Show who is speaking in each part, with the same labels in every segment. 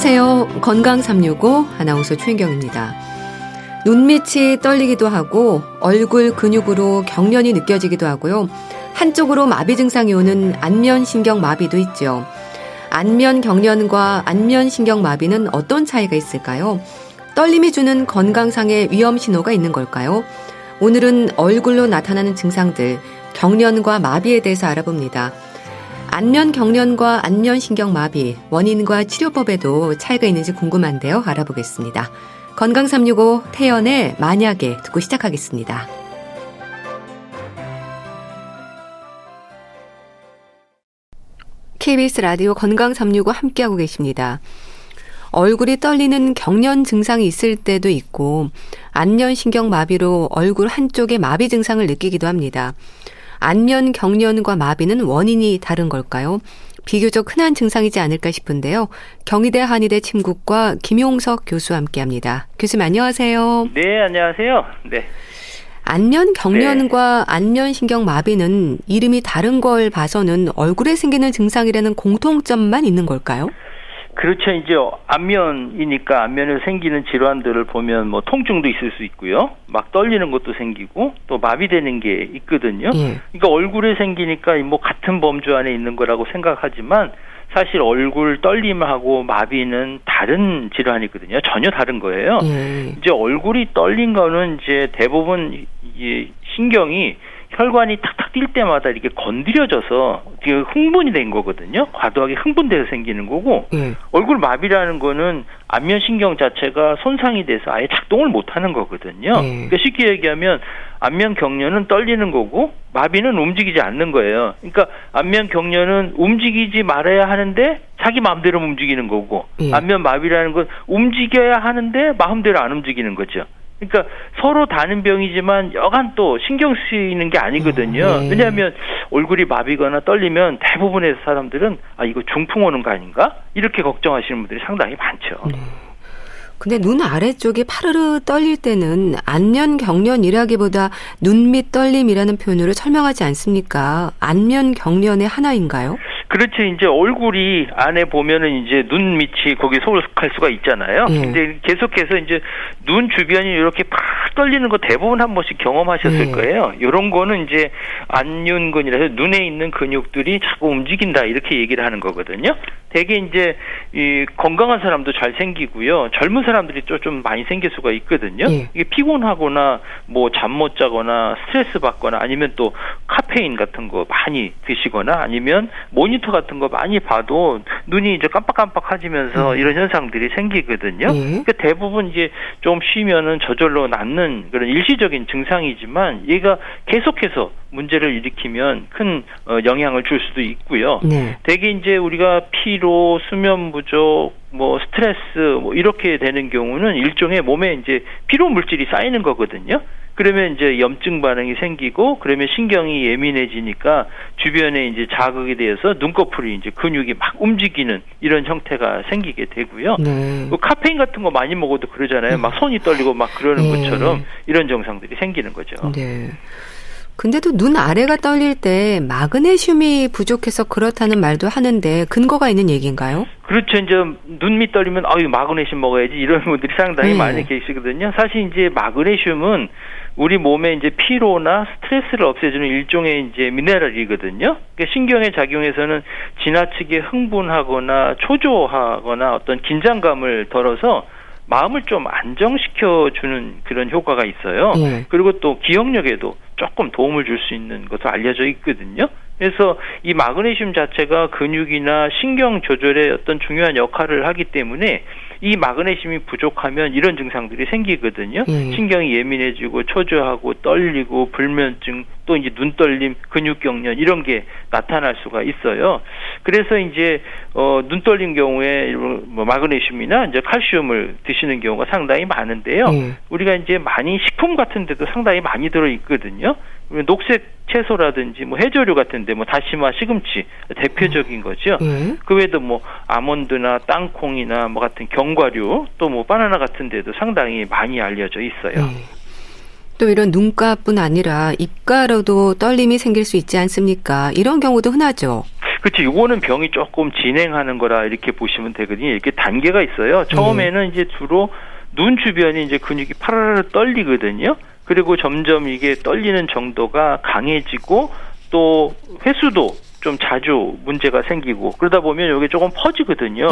Speaker 1: 안녕하세요. 건강 365 아나운서 최인경입니다. 눈밑이 떨리기도 하고 얼굴 근육으로 경련이 느껴지기도 하고요. 한쪽으로 마비 증상이 오는 안면신경 마비도 있죠. 안면 경련과 안면신경 마비는 어떤 차이가 있을까요? 떨림이 주는 건강상의 위험 신호가 있는 걸까요? 오늘은 얼굴로 나타나는 증상들, 경련과 마비에 대해서 알아봅니다. 안면 경련과 안면신경 마비, 원인과 치료법에도 차이가 있는지 궁금한데요. 알아보겠습니다. 건강 365 태연의 만약에 듣고 시작하겠습니다. KBS 라디오 건강 365 함께하고 계십니다. 얼굴이 떨리는 경련 증상이 있을 때도 있고 안면신경 마비로 얼굴 한쪽에 마비 증상을 느끼기도 합니다. 안면 경련과 마비는 원인이 다른 걸까요? 비교적 흔한 증상이지 않을까 싶은데요. 경희대 한의대 침구과 김용석 교수와 함께합니다. 교수님 안녕하세요.
Speaker 2: 네, 안녕하세요. 네.
Speaker 1: 안면 경련과 안면신경 마비는 이름이 다른 걸 봐서는 얼굴에 생기는 증상이라는 공통점만 있는 걸까요?
Speaker 2: 그렇죠. 이제 안면이니까 안면에 생기는 질환들을 보면 뭐 통증도 있을 수 있고요. 막 떨리는 것도 생기고 또 마비되는 게 있거든요. 그러니까 얼굴에 생기니까 뭐 같은 범주 안에 있는 거라고 생각하지만 사실 얼굴 떨림하고 마비는 다른 질환이거든요. 전혀 다른 거예요. 이제 얼굴이 떨린 거는 이제 대부분 이 신경이 혈관이 탁탁 뛸 때마다 이렇게 건드려져서 흥분이 된 거거든요. 과도하게 흥분돼서 생기는 거고 얼굴 마비라는 거는 안면신경 자체가 손상이 돼서 아예 작동을 못하는 거거든요. 그러니까 쉽게 얘기하면 안면 경련은 떨리는 거고 마비는 움직이지 않는 거예요. 그러니까 안면 경련은 움직이지 말아야 하는데 자기 마음대로 움직이는 거고 안면 마비라는 건 움직여야 하는데 마음대로 안 움직이는 거죠. 그러니까 서로 다른 병이지만 여간 또 신경 쓰이는 게 아니거든요. 왜냐하면 얼굴이 마비거나 떨리면 대부분의 사람들은 이거 중풍 오는 거 아닌가? 이렇게 걱정하시는 분들이 상당히 많죠.
Speaker 1: 근데 눈 아래쪽이 파르르 떨릴 때는 안면 경련이라기보다 눈밑 떨림이라는 표현으로 설명하지 않습니까? 안면 경련의 하나인가요?
Speaker 2: 그렇죠. 이제 얼굴이 안에 보면은 이제 눈 밑이 거기 속할 수가 있잖아요. 근데 계속해서 이제 눈 주변이 이렇게 팍 떨리는 거 대부분 한 번씩 경험하셨을 거예요. 이런 거는 이제 안윤근이라서 눈에 있는 근육들이 자꾸 움직인다 이렇게 얘기를 하는 거거든요. 되게 이제 이 건강한 사람도 잘 생기고요. 젊은 사람들이 좀 많이 생길 수가 있거든요. 이게 피곤하거나 뭐 잠 못 자거나 스트레스 받거나 아니면 또 카페인 같은 거 많이 드시거나 아니면 모니터 같은 거 많이 봐도 눈이 이제 깜빡깜빡해지면서 이런 현상들이 생기거든요. 그러니까 대부분 이제 좀 쉬면은 저절로 낫는 그런 일시적인 증상이지만 얘가 계속해서 문제를 일으키면 큰 영향을 줄 수도 있고요. 대개 이제 우리가 피로, 수면 부족, 뭐 스트레스 뭐 이렇게 되는 경우는 일종의 몸에 이제 피로 물질이 쌓이는 거거든요. 그러면 이제 염증 반응이 생기고 그러면 신경이 예민해지니까 주변에 이제 자극에 대해서 눈꺼풀이 이제 근육이 막 움직이는 이런 형태가 생기게 되고요. 카페인 같은 거 많이 먹어도 그러잖아요. 막 손이 떨리고 막 그러는 것처럼 이런 증상들이 생기는 거죠.
Speaker 1: 근데도 눈 아래가 떨릴 때 마그네슘이 부족해서 그렇다는 말도 하는데 근거가 있는 얘기인가요?
Speaker 2: 그렇죠. 이제 눈 밑 떨리면 마그네슘 먹어야지 이런 분들이 상당히 많이 계시거든요. 사실 이제 마그네슘은 우리 몸에 이제 피로나 스트레스를 없애주는 일종의 이제 미네랄이거든요. 그러니까 신경의 작용에서는 지나치게 흥분하거나 초조하거나 어떤 긴장감을 덜어서 마음을 좀 안정시켜주는 그런 효과가 있어요. 그리고 또 기억력에도 조금 도움을 줄 수 있는 것으로 알려져 있거든요. 그래서 이 마그네슘 자체가 근육이나 신경 조절에 어떤 중요한 역할을 하기 때문에 이 마그네슘이 부족하면 이런 증상들이 생기거든요. 신경이 예민해지고 초조하고 떨리고 불면증 또 이제 눈떨림, 근육경련 이런 게 나타날 수가 있어요. 그래서 이제 눈 떨린 경우에 뭐 마그네슘이나 이제 칼슘을 드시는 경우가 상당히 많은데요. 우리가 이제 많이 식품 같은 데도 상당히 많이 들어 있거든요. 녹색 채소라든지 뭐 해조류 같은데 뭐 다시마, 시금치 대표적인 거죠. 그 외에도 뭐 아몬드나 땅콩이나 뭐 같은 견과류 또 뭐 바나나 같은 데도 상당히 많이 알려져 있어요.
Speaker 1: 또 이런 눈가뿐 아니라 입가로도 떨림이 생길 수 있지 않습니까? 이런 경우도 흔하죠.
Speaker 2: 그렇죠. 이거는 병이 조금 진행하는 거라 이렇게 보시면 되거든요. 이렇게 단계가 있어요. 처음에는 이제 주로 눈 주변이 이제 근육이 파라라라 떨리거든요. 그리고 점점 이게 떨리는 정도가 강해지고 또 횟수도 좀 자주 문제가 생기고 그러다 보면 이게 조금 퍼지거든요.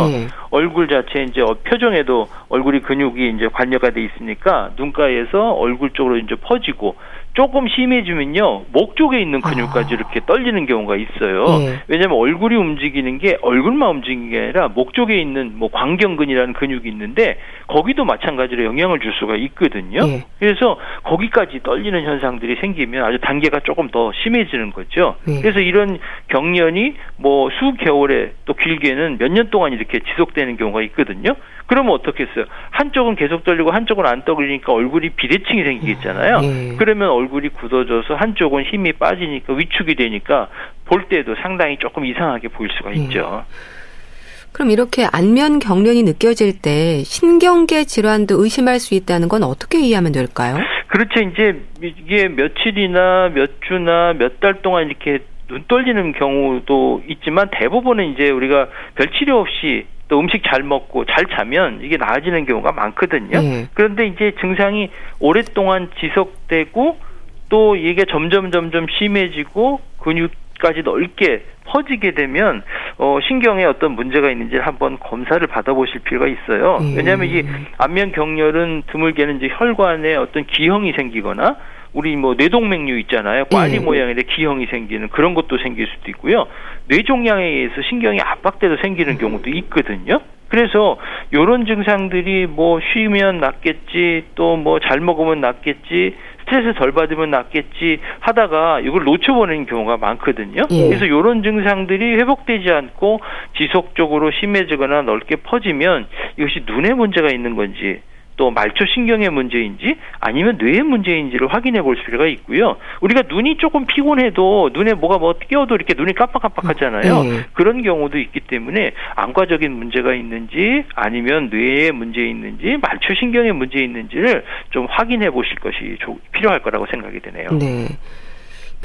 Speaker 2: 얼굴 자체 이제 표정에도 얼굴이 근육이 이제 관여가 돼 있으니까 눈가에서 얼굴 쪽으로 이제 퍼지고 조금 심해지면요 목 쪽에 있는 근육까지 이렇게 떨리는 경우가 있어요. 왜냐하면 얼굴이 움직이는 게 얼굴만 움직이는 게 아니라 목 쪽에 있는 뭐 광경근이라는 근육이 있는데 거기도 마찬가지로 영향을 줄 수가 있거든요. 그래서 거기까지 떨리는 현상들이 생기면 아주 단계가 조금 더 심해지는 거죠. 그래서 이런 경련이 뭐 수개월에 또 길게는 몇 년 동안 이렇게 지속되는 경우가 있거든요. 그러면 어떻겠어요? 한쪽은 계속 떨리고 한쪽은 안 떨리니까 얼굴이 비대칭이 생기겠잖아요. 그러면 얼굴이 굳어져서 한쪽은 힘이 빠지니까 위축이 되니까 볼 때도 상당히 조금 이상하게 보일 수가 있죠.
Speaker 1: 그럼 이렇게 안면 경련이 느껴질 때 신경계 질환도 의심할 수 있다는 건 어떻게 이해하면 될까요?
Speaker 2: 그렇죠. 이제 이게 며칠이나 몇 주나 몇 달 동안 이렇게 눈 떨리는 경우도 있지만 대부분은 이제 우리가 별 치료 없이 또 음식 잘 먹고 잘 자면 이게 나아지는 경우가 많거든요. 그런데 이제 증상이 오랫동안 지속되고 또 이게 점점 심해지고 근육까지 넓게 퍼지게 되면 신경에 어떤 문제가 있는지 한번 검사를 받아보실 필요가 있어요. 왜냐하면 이 안면 경련은 드물게는 이제 혈관에 어떤 기형이 생기거나 우리 뭐 뇌동맥류 있잖아요. 꽈리 모양의 기형이 생기는 그런 것도 생길 수도 있고요. 뇌종양에 의해서 신경이 압박돼서 생기는 경우도 있거든요. 그래서 이런 증상들이 뭐 쉬면 낫겠지, 또 뭐 잘 먹으면 낫겠지, 스트레스 덜 받으면 낫겠지 하다가 이걸 놓쳐버리는 경우가 많거든요. 그래서 이런 증상들이 회복되지 않고 지속적으로 심해지거나 넓게 퍼지면 이것이 눈에 문제가 있는 건지 또 말초신경의 문제인지 아니면 뇌의 문제인지를 확인해 볼 필요가 있고요. 우리가 눈이 조금 피곤해도 눈에 뭐가 끼어도 이렇게 눈이 깜빡깜빡하잖아요. 그런 경우도 있기 때문에 안과적인 문제가 있는지 아니면 뇌의 문제 있는지 말초신경의 문제 있는지를 좀 확인해 보실 것이 필요할 거라고 생각이 되네요.
Speaker 1: 네.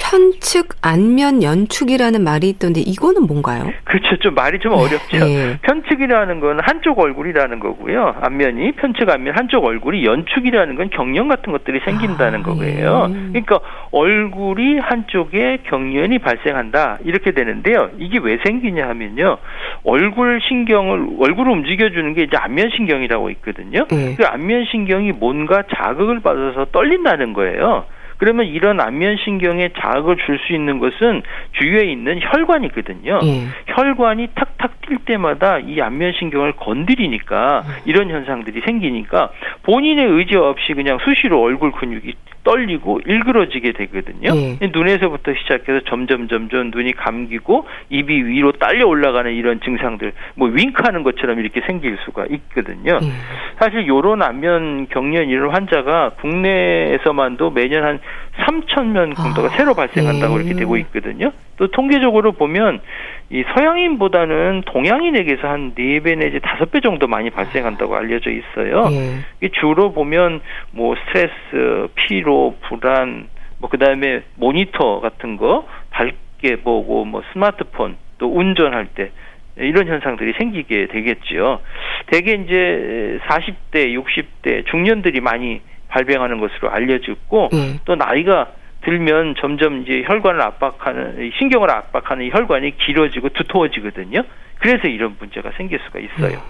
Speaker 1: 편측 안면 연축이라는 말이 있던데 이거는 뭔가요?
Speaker 2: 그렇죠. 좀 말이 좀 어렵죠. 편측이라는 건 한쪽 얼굴이라는 거고요. 안면이 편측 안면 한쪽 얼굴이 연축이라는 건 경련 같은 것들이 생긴다는 거예요. 그러니까 얼굴이 한쪽에 경련이 발생한다 이렇게 되는데요. 이게 왜 생기냐 하면요. 얼굴을 움직여주는 게 이제 안면 신경이라고 있거든요. 그 안면 신경이 뭔가 자극을 받아서 떨린다는 거예요. 그러면 이런 안면신경에 자극을 줄 수 있는 것은 주위에 있는 혈관이거든요. 혈관이 탁탁 뛸 때마다 이 안면신경을 건드리니까 이런 현상들이 생기니까 본인의 의지 없이 그냥 수시로 얼굴 근육이 떨리고 일그러지게 되거든요. 눈에서부터 시작해서 점점 눈이 감기고 입이 위로 딸려 올라가는 이런 증상들, 뭐 윙크하는 것처럼 이렇게 생길 수가 있거든요. 사실 이런 안면 경련 이런 환자가 국내에서만도 매년 한 3,000명 정도가 새로 발생한다고 이렇게 되고 있거든요. 또 통계적으로 보면 이 서양인보다는 동양인에게서 한 4배 내지 5배 정도 많이 발생한다고 알려져 있어요. 주로 보면 뭐 스트레스, 피로, 불안, 뭐 그다음에 모니터 같은 거 밝게 보고 뭐 스마트폰 또 운전할 때 이런 현상들이 생기게 되겠죠. 대개 이제 40대, 60대 중년들이 많이 발병하는 것으로 알려졌고 또 나이가 들면 점점 이제 신경을 압박하는 혈관이 길어지고 두터워지거든요. 그래서 이런 문제가 생길 수가 있어요.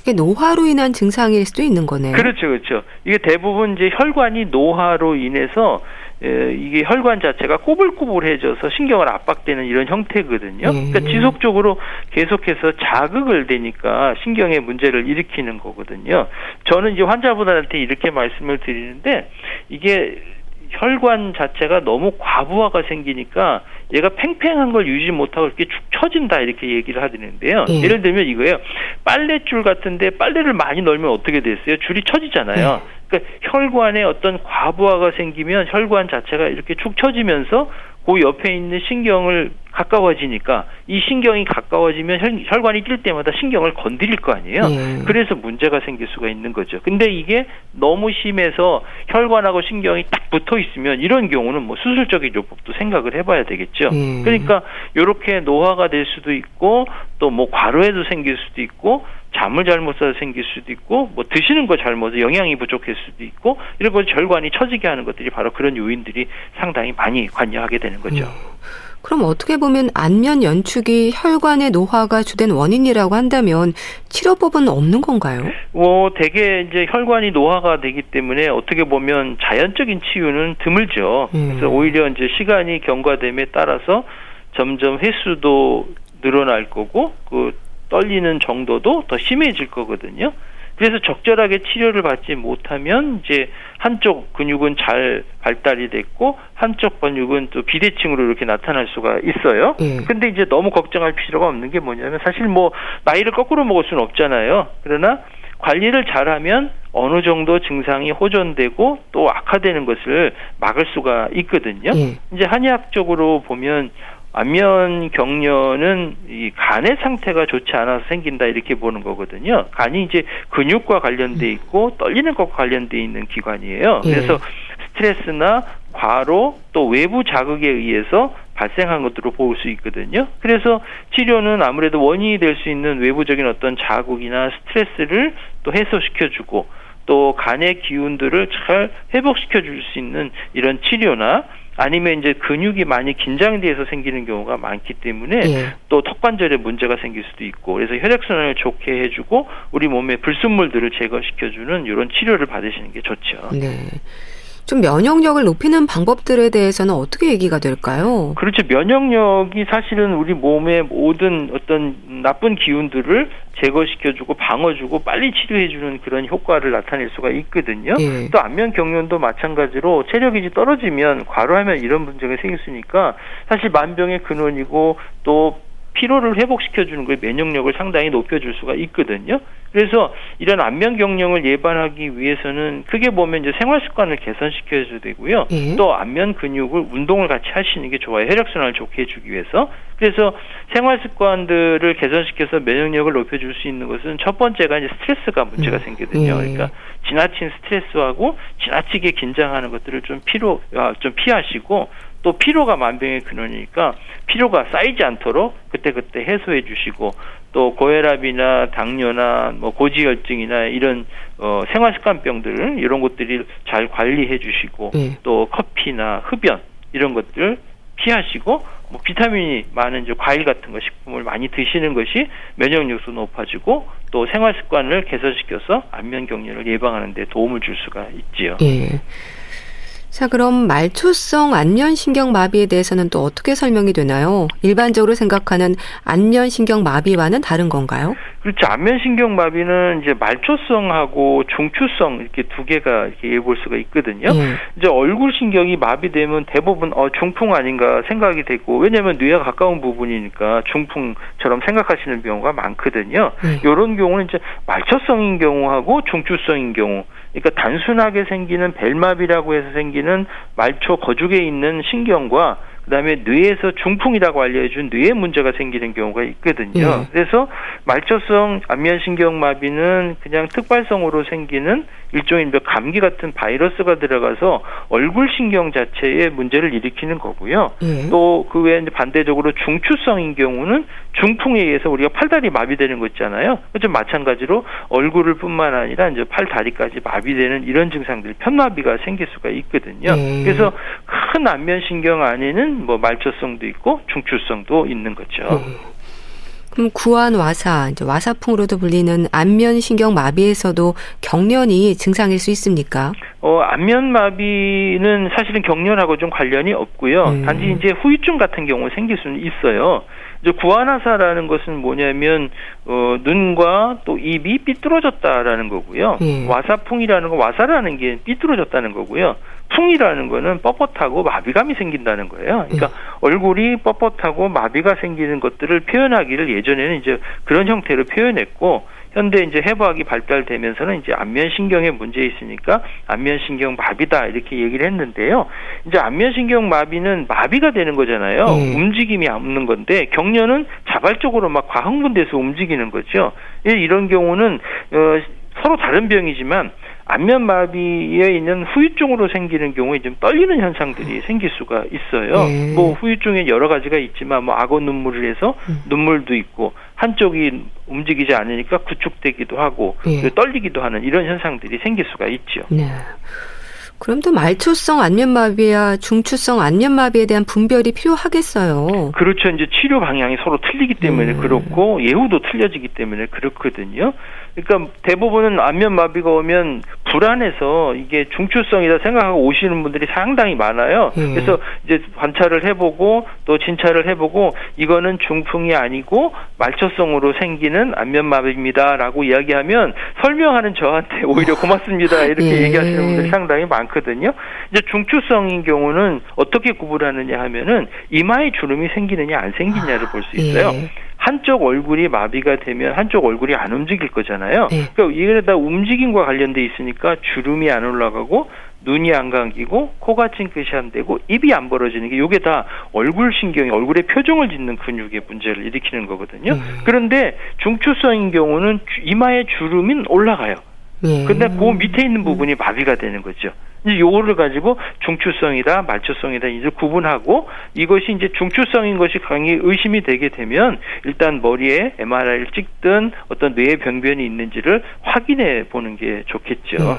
Speaker 1: 이게 노화로 인한 증상일 수도 있는 거네요.
Speaker 2: 그렇죠. 이게 대부분 이제 혈관이 노화로 인해서 이게 혈관 자체가 꼬불꼬불해져서 신경을 압박되는 이런 형태거든요. 그러니까 지속적으로 계속해서 자극을 되니까 신경의 문제를 일으키는 거거든요. 저는 이제 환자분들한테 이렇게 말씀을 드리는데 이게 혈관 자체가 너무 과부하가 생기니까 얘가 팽팽한 걸 유지 못하고 이렇게 축 처진다 이렇게 얘기를 하는데요. 예를 들면 이거예요. 빨랫줄 같은데 빨래를 많이 널면 어떻게 됐어요? 줄이 처지잖아요. 그러니까 혈관에 어떤 과부하가 생기면 혈관 자체가 이렇게 축 처지면서 그 옆에 있는 신경을 가까워지니까 이 신경이 가까워지면 혈관이 뛸 때마다 신경을 건드릴 거 아니에요. 그래서 문제가 생길 수가 있는 거죠. 근데 이게 너무 심해서 혈관하고 신경이 딱 붙어 있으면 이런 경우는 뭐 수술적인 요법도 생각을 해봐야 되겠죠. 그러니까 이렇게 노화가 될 수도 있고 또 뭐 과로에도 생길 수도 있고 잠을 잘못 자서 생길 수도 있고 뭐 드시는 거 잘못해서 영양이 부족할 수도 있고 이런 거 절관이 처지게 하는 것들이 바로 그런 요인들이 상당히 많이 관여하게 되는 거죠.
Speaker 1: 그럼 어떻게 보면 안면 연축이 혈관의 노화가 주된 원인이라고 한다면 치료법은 없는 건가요?
Speaker 2: 대개 이제 혈관이 노화가 되기 때문에 어떻게 보면 자연적인 치유는 드물죠. 그래서 오히려 이제 시간이 경과됨에 따라서 점점 횟수도 늘어날 거고 그 떨리는 정도도 더 심해질 거거든요. 그래서 적절하게 치료를 받지 못하면 이제 한쪽 근육은 잘 발달이 됐고 한쪽 근육은 또 비대칭으로 이렇게 나타날 수가 있어요. 근데 이제 너무 걱정할 필요가 없는 게 뭐냐면 사실 뭐 나이를 거꾸로 먹을 수는 없잖아요. 그러나 관리를 잘하면 어느 정도 증상이 호전되고 또 악화되는 것을 막을 수가 있거든요. 이제 한의학적으로 보면 안면 경련은 이 간의 상태가 좋지 않아서 생긴다 이렇게 보는 거거든요. 간이 이제 근육과 관련돼 있고 떨리는 것과 관련돼 있는 기관이에요. 그래서 스트레스나 과로 또 외부 자극에 의해서 발생한 것으로 볼 수 있거든요. 그래서 치료는 아무래도 원인이 될 수 있는 외부적인 어떤 자극이나 스트레스를 또 해소시켜주고 또 간의 기운들을 잘 회복시켜 줄 수 있는 이런 치료나 아니면 이제 근육이 많이 긴장돼서 생기는 경우가 많기 때문에 또 턱관절에 문제가 생길 수도 있고 그래서 혈액순환을 좋게 해주고 우리 몸의 불순물들을 제거시켜주는 이런 치료를 받으시는 게 좋죠.
Speaker 1: 좀 면역력을 높이는 방법들에 대해서는 어떻게 얘기가 될까요?
Speaker 2: 그렇죠. 면역력이 사실은 우리 몸의 모든 어떤 나쁜 기운들을 제거시켜주고 방어주고 빨리 치료해주는 그런 효과를 나타낼 수가 있거든요. 또 안면 경련도 마찬가지로 체력이 떨어지면 과로하면 이런 문제가 생길 수 있으니까 사실 만병의 근원이고 또 피로를 회복시켜주는 거에 면역력을 상당히 높여줄 수가 있거든요. 그래서 이런 안면 경련을 예방하기 위해서는 크게 보면 이제 생활 습관을 개선시켜줘야 되고요. 또 안면 근육을 운동을 같이 하시는 게 좋아요. 혈액순환을 좋게 해주기 위해서. 그래서 생활 습관들을 개선시켜서 면역력을 높여줄 수 있는 것은 첫 번째가 이제 스트레스가 문제가 생기거든요. 그러니까 지나친 스트레스하고 지나치게 긴장하는 것들을 좀 피하시고 또 피로가 만병의 근원이니까 피로가 쌓이지 않도록 그때그때 해소해 주시고 또 고혈압이나 당뇨나 뭐 고지혈증이나 이런 생활습관병들 이런 것들을 잘 관리해 주시고 또 커피나 흡연 이런 것들 피하시고 뭐 비타민이 많은 이제 과일 같은 거 식품을 많이 드시는 것이 면역력도 높아지고 또 생활습관을 개선시켜서 안면 경련을 예방하는 데 도움을 줄 수가 있지요.
Speaker 1: 자, 그럼 말초성 안면신경마비에 대해서는 또 어떻게 설명이 되나요? 일반적으로 생각하는 안면신경마비와는 다른 건가요?
Speaker 2: 그렇죠. 안면신경마비는 이제 말초성하고 중추성 이렇게 두 개가 이렇게 예볼 수가 있거든요. 이제 얼굴 신경이 마비되면 대부분 중풍 아닌가 생각이 되고 왜냐하면 뇌와 가까운 부분이니까 중풍처럼 생각하시는 경우가 많거든요. 이런 경우는 이제 말초성인 경우하고 중추성인 경우 그러니까 단순하게 생기는 벨마비라고 해서 생기는 말초 거죽에 있는 신경과 그다음에 뇌에서 중풍이라고 알려준 뇌에 문제가 생기는 경우가 있거든요. 그래서 말초성 안면신경마비는 그냥 특발성으로 생기는 일종의 감기 같은 바이러스가 들어가서 얼굴 신경 자체에 문제를 일으키는 거고요. 또 그 외에 반대적으로 중추성인 경우는 중풍에 의해서 우리가 팔다리 마비되는 거 있잖아요. 좀 마찬가지로 얼굴을 뿐만 아니라 이제 팔 다리까지 마비되는 이런 증상들 편마비가 생길 수가 있거든요. 그래서 큰 안면신경 안에는 뭐 말초성도 있고 중추성도 있는 거죠.
Speaker 1: 그럼 구안와사, 이제 와사풍으로도 불리는 안면신경마비에서도 경련이 증상일 수 있습니까?
Speaker 2: 안면마비는 사실은 경련하고 좀 관련이 없고요. 단지 이제 후유증 같은 경우 생길 수는 있어요. 이제 구안화사라는 것은 뭐냐면 눈과 또 입이 삐뚤어졌다라는 거고요. 와사풍이라는 거 와사라는 게 삐뚤어졌다는 거고요. 풍이라는 거는 뻣뻣하고 마비감이 생긴다는 거예요. 그러니까 얼굴이 뻣뻣하고 마비가 생기는 것들을 표현하기를 예전에는 이제 그런 형태로 표현했고 현대 이제 해부학이 발달되면서는 이제 안면신경에 문제 있으니까 안면신경 마비다 이렇게 얘기를 했는데요. 이제 안면신경 마비는 마비가 되는 거잖아요. 움직임이 없는 건데 경련은 자발적으로 막 과흥분돼서 움직이는 거죠. 이런 경우는 서로 다른 병이지만 안면마비에 있는 후유증으로 생기는 경우에 좀 떨리는 현상들이 생길 수가 있어요. 뭐 후유증에 여러 가지가 있지만 뭐 악어 눈물을 해서 눈물도 있고 한쪽이 움직이지 않으니까 구축되기도 하고 떨리기도 하는 이런 현상들이 생길 수가 있죠.
Speaker 1: 네. 그럼 또 말초성 안면마비와 중추성 안면마비에 대한 분별이 필요하겠어요.
Speaker 2: 그렇죠. 이제 치료 방향이 서로 틀리기 때문에 그렇고 예후도 틀려지기 때문에 그렇거든요. 그러니까 대부분은 안면마비가 오면 불안해서 이게 중추성이다 생각하고 오시는 분들이 상당히 많아요. 그래서 이제 관찰을 해보고 또 진찰을 해보고 이거는 중풍이 아니고 말초성으로 생기는 안면마비입니다라고 이야기하면 설명하는 저한테 오히려 고맙습니다 이렇게 얘기하시는 분들이 상당히 많거든요. 이제 중추성인 경우는 어떻게 구분하느냐 하면은 이마에 주름이 생기느냐 안 생기느냐를 볼 수 있어요. 한쪽 얼굴이 마비가 되면 한쪽 얼굴이 안 움직일 거잖아요. 그러니까 이게 다 움직임과 관련돼 있으니까 주름이 안 올라가고 눈이 안 감기고 코가 찡긋이 안 되고 입이 안 벌어지는 게 이게 다 얼굴 신경이 얼굴의 표정을 짓는 근육의 문제를 일으키는 거거든요. 그런데 중추성인 경우는 이마에 주름이 올라가요. 근데 그 밑에 있는 부분이 마비가 되는 거죠. 이제 요거를 가지고 중추성이다, 말초성이다 이제 구분하고 이것이 이제 중추성인 것이 강히 의심이 되게 되면 일단 머리에 MRI를 찍든 어떤 뇌에 병변이 있는지를 확인해 보는 게 좋겠죠.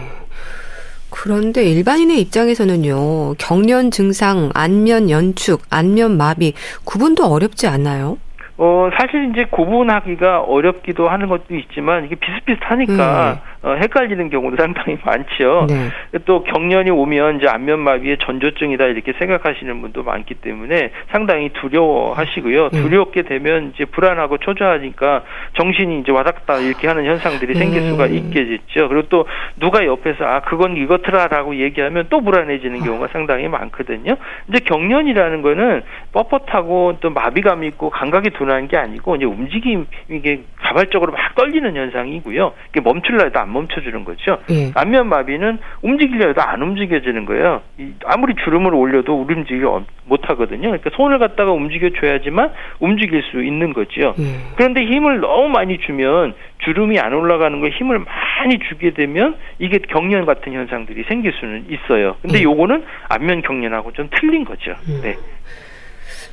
Speaker 1: 그런데 일반인의 입장에서는요, 경련 증상, 안면 연축, 안면 마비 구분도 어렵지 않나요?
Speaker 2: 사실 이제 구분하기가 어렵기도 하는 것도 있지만 이게 비슷비슷하니까 헷갈리는 경우도 상당히 많죠. 또 경련이 오면 이제 안면마비의 전조증이다 이렇게 생각하시는 분도 많기 때문에 상당히 두려워하시고요. 두렵게 되면 이제 불안하고 초조하니까 정신이 이제 와닥다 이렇게 하는 현상들이 생길 수가 있겠죠. 그리고 또 누가 옆에서 그건 이것더라라고 얘기하면 또 불안해지는 경우가 상당히 많거든요. 이제 경련이라는 거는 뻣뻣하고 또 마비감이 있고 감각이 둔한 게 아니고 이제 움직임 이게 자발적으로 막 떨리는 현상이고요. 이게 멈추려 해도 안 멈춰주는 거죠. 안면마비는 움직이려 해도 안 움직여지는 거예요. 아무리 주름을 올려도 움직이지 못하거든요. 그러니까 손을 갖다가 움직여줘야지만 움직일 수 있는 거죠. 그런데 힘을 너무 많이 주면 주름이 안 올라가는 걸 힘을 많이 주게 되면 이게 경련 같은 현상들이 생길 수는 있어요. 근데 요거는 안면 경련하고 좀 틀린 거죠. 네.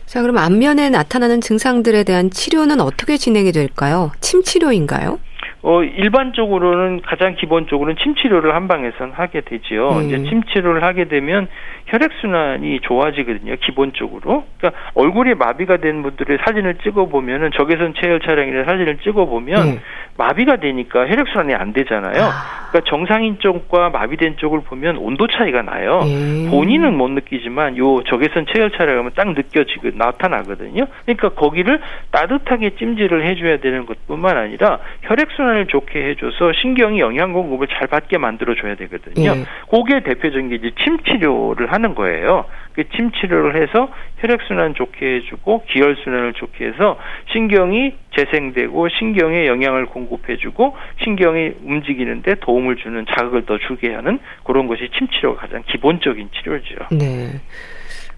Speaker 1: 자, 그럼 안면에 나타나는 증상들에 대한 치료는 어떻게 진행이 될까요? 침 치료인가요?
Speaker 2: 일반적으로는 가장 기본적으로는 침 치료를 한방에선 하게 되지요. 이제 침 치료를 하게 되면 혈액순환이 좋아지거든요, 기본적으로. 그러니까 얼굴이 마비가 된 분들의 사진을 찍어보면은 적외선 체열 촬영이나 사진을 찍어보면 마비가 되니까 혈액순환이 안 되잖아요. 그러니까 정상인 쪽과 마비된 쪽을 보면 온도 차이가 나요. 본인은 못 느끼지만 요 적외선 체열 촬영하면 딱 느껴지고 나타나거든요. 그러니까 거기를 따뜻하게 찜질을 해줘야 되는 것뿐만 아니라 혈액순환을 좋게 해줘서 신경이 영양 공급을 잘 받게 만들어줘야 되거든요. 그게 대표적인 게 이제 침 치료를 하는 거예요. 그 침 치료를 해서 혈액순환 좋게 해주고 기혈순환을 좋게 해서 신경이 재생되고 신경에 영양을 공급해주고 신경이 움직이는데 도움을 주는 자극을 더 주게 하는 그런 것이 침 치료가 가장 기본적인 치료죠.
Speaker 1: 네.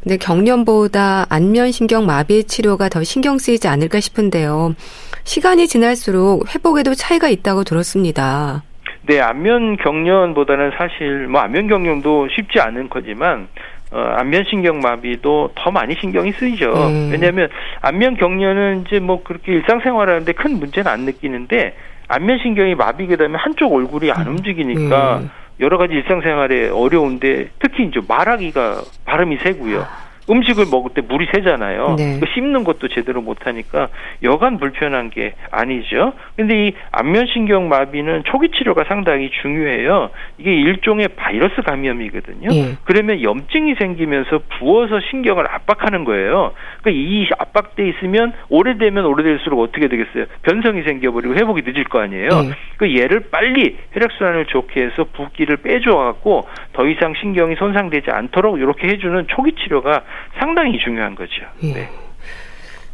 Speaker 1: 근데 경련보다 안면신경 마비 치료가 더 신경 쓰이지 않을까 싶은데요. 시간이 지날수록 회복에도 차이가 있다고 들었습니다.
Speaker 2: 네, 안면 경련보다는 사실 안면 경련도 쉽지 않은 거지만 안면신경 마비도 더 많이 신경이 쓰이죠. 왜냐하면 안면 경련은 이제 그렇게 일상생활하는데 큰 문제는 안 느끼는데 안면신경이 마비가 되면 한쪽 얼굴이 안 움직이니까 여러 가지 일상생활에 어려운데 특히 이제 말하기가 발음이 세고요. 음식을 먹을 때 물이 새잖아요. 씹는 것도 제대로 못하니까 여간 불편한 게 아니죠. 근데 이 안면신경 마비는 초기 치료가 상당히 중요해요. 이게 일종의 바이러스 감염이거든요. 그러면 염증이 생기면서 부어서 신경을 압박하는 거예요. 그러니까 이 압박돼 있으면 오래되면 오래될수록 어떻게 되겠어요? 변성이 생겨버리고 회복이 늦을 거 아니에요. 그 얘를 빨리 혈액순환을 좋게 해서 붓기를 빼줘갖고 더 이상 신경이 손상되지 않도록 이렇게 해주는 초기 치료가 상당히 중요한 거죠.
Speaker 1: 네.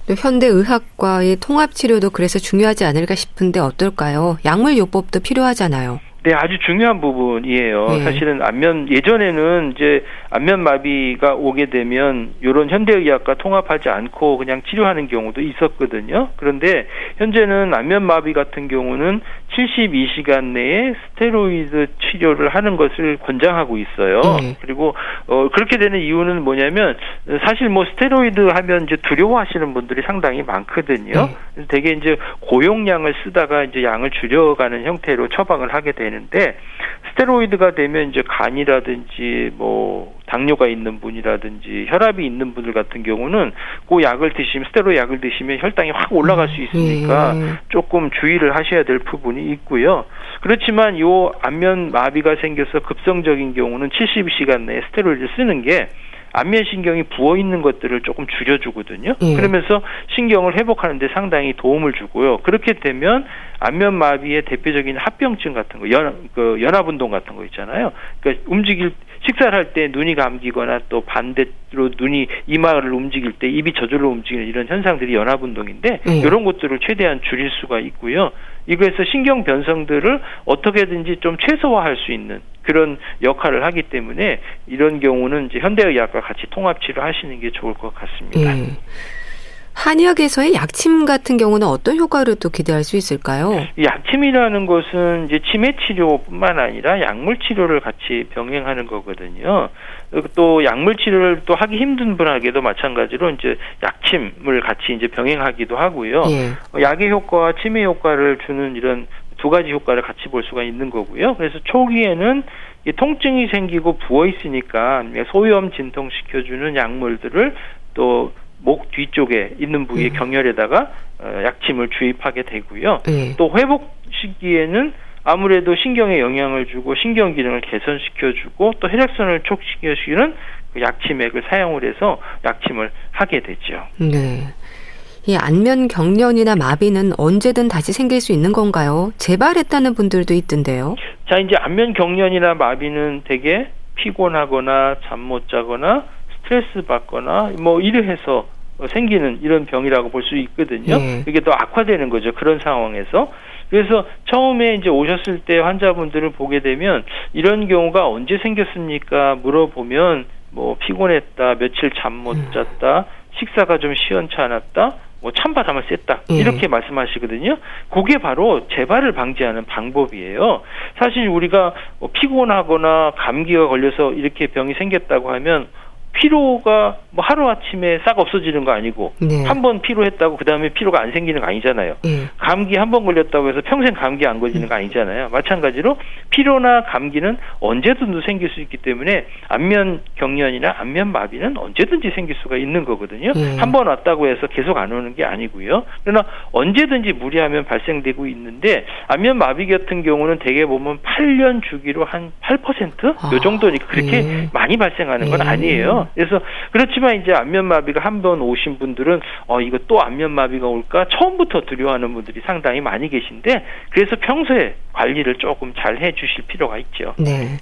Speaker 1: 또 현대의학과의 통합치료도 그래서 중요하지 않을까 싶은데 어떨까요? 약물요법도 필요하잖아요.
Speaker 2: 네, 아주 중요한 부분이에요.
Speaker 1: 네.
Speaker 2: 사실은 예전에는 이제 안면마비가 오게 되면 이런 현대의학과 통합하지 않고 그냥 치료하는 경우도 있었거든요. 그런데 현재는 안면마비 같은 경우는 72시간 내에 스테로이드 치료를 하는 것을 권장하고 있어요. 그리고 그렇게 되는 이유는 뭐냐면 사실 뭐 스테로이드 하면 이제 두려워하시는 분들이 상당히 많거든요. 되게 이제 고용량을 쓰다가 이제 양을 줄여가는 형태로 처방을 하게 되는데 스테로이드가 되면 이제 간이라든지 뭐 당뇨가 있는 분이라든지 혈압이 있는 분들 같은 경우는 그 약을 드시면 스테로이드 약을 드시면 혈당이 확 올라갈 수 있으니까 조금 주의를 하셔야 될 부분이 있고요. 그렇지만 요 안면 마비가 생겨서 급성적인 경우는 72시간 내에 스테로이드를 쓰는 게 안면신경이 부어있는 것들을 조금 줄여주거든요. 그러면서 신경을 회복하는 데 상당히 도움을 주고요. 그렇게 되면 안면마비의 대표적인 합병증 같은 거, 연합운동 같은 거 있잖아요. 그러니까 식사를 할 때 눈이 감기거나 또 반대로 눈이 이마를 움직일 때 입이 저절로 움직이는 이런 현상들이 연합운동인데 이런 것들을 최대한 줄일 수가 있고요. 이거에서 신경 변성들을 어떻게든지 좀 최소화할 수 있는 그런 역할을 하기 때문에 이런 경우는 이제 현대의학과 같이 통합치료 하시는 게 좋을 것 같습니다.
Speaker 1: 한의학에서의 약침 같은 경우는 어떤 효과를 또 기대할 수 있을까요?
Speaker 2: 약침이라는 것은 이제 치매 치료뿐만 아니라 약물 치료를 같이 병행하는 거거든요. 또 약물 치료를 또 하기 힘든 분에게도 마찬가지로 이제 약침을 같이 이제 병행하기도 하고요. 약의 효과와 치매 효과를 주는 이런 두 가지 효과를 같이 볼 수가 있는 거고요. 그래서 초기에는 이 통증이 생기고 부어 있으니까 소염 진통시켜주는 약물들을 또 목 뒤쪽에 있는 부위의 경혈에다가 약침을 주입하게 되고요. 또 회복 시기에는 아무래도 신경에 영향을 주고 신경 기능을 개선시켜주고 또 혈액순환을 촉진시켜주는 그 약침액을 사용을 해서 약침을 하게 되죠.
Speaker 1: 네. 이 안면 경련이나 마비는 언제든 다시 생길 수 있는 건가요? 재발했다는 분들도 있던데요.
Speaker 2: 자, 이제 안면 경련이나 마비는 되게 피곤하거나 잠 못 자거나 스트레스 받거나 뭐 이래해서 생기는 이런 병이라고 볼 수 있거든요. 이게 더 악화되는 거죠. 그런 상황에서. 그래서 처음에 이제 오셨을 때 환자분들을 보게 되면 이런 경우가 언제 생겼습니까? 물어보면 뭐 피곤했다, 며칠 잠 못 잤다, 식사가 좀 시원치 않았다, 뭐 찬바람을 쐈다 이렇게 말씀하시거든요. 그게 바로 재발을 방지하는 방법이에요. 사실 우리가 피곤하거나 감기가 걸려서 이렇게 병이 생겼다고 하면 피로가 뭐 하루아침에 싹 없어지는 거 아니고 한 번 피로했다고 그다음에 피로가 안 생기는 거 아니잖아요. 감기 한 번 걸렸다고 해서 평생 감기 안 걸리는 거 아니잖아요. 마찬가지로 피로나 감기는 언제든지 생길 수 있기 때문에 안면 경련이나 안면 마비는 언제든지 생길 수가 있는 거거든요. 한 번 왔다고 해서 계속 안 오는 게 아니고요. 그러나 언제든지 무리하면 발생되고 있는데 안면 마비 같은 경우는 대개 보면 8년 주기로 한 8% 요 정도니까 그렇게 많이 발생하는 건 아니에요. 그래서 그렇지만 이제 안면마비가 한 번 오신 분들은 이거 또 안면마비가 올까 처음부터 두려워하는 분들이 상당히 많이 계신데 그래서 평소에 관리를 조금 잘 해주실 필요가 있죠.
Speaker 1: 네.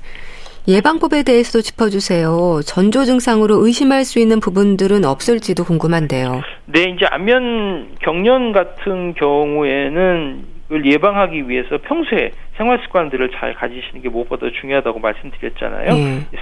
Speaker 1: 예방법에 대해서도 짚어주세요. 전조 증상으로 의심할 수 있는 부분들은 없을지도 궁금한데요.
Speaker 2: 네, 이제 안면 경련 같은 경우에는 그걸 예방하기 위해서 평소에 생활 습관들을 잘 가지시는 게 무엇보다 중요하다고 말씀드렸잖아요.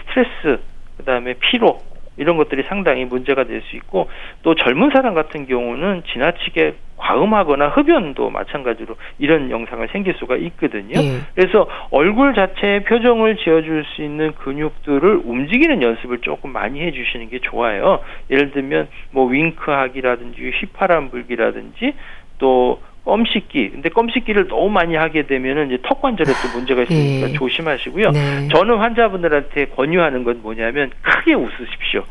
Speaker 2: 스트레스, 그다음에 피로 이런 것들이 상당히 문제가 될 수 있고 또 젊은 사람 같은 경우는 지나치게 과음하거나 흡연도 마찬가지로 이런 영상이 생길 수가 있거든요. 그래서 얼굴 자체의 표정을 지어줄 수 있는 근육들을 움직이는 연습을 조금 많이 해주시는 게 좋아요. 예를 들면 뭐 윙크하기라든지 휘파람 불기라든지 또 껌 씻기. 근데 껌 씻기를 너무 많이 하게 되면은 이제 턱 관절에 또 문제가 있으니까 조심하시고요. 저는 환자분들한테 권유하는 건 뭐냐면 크게 웃으십시오.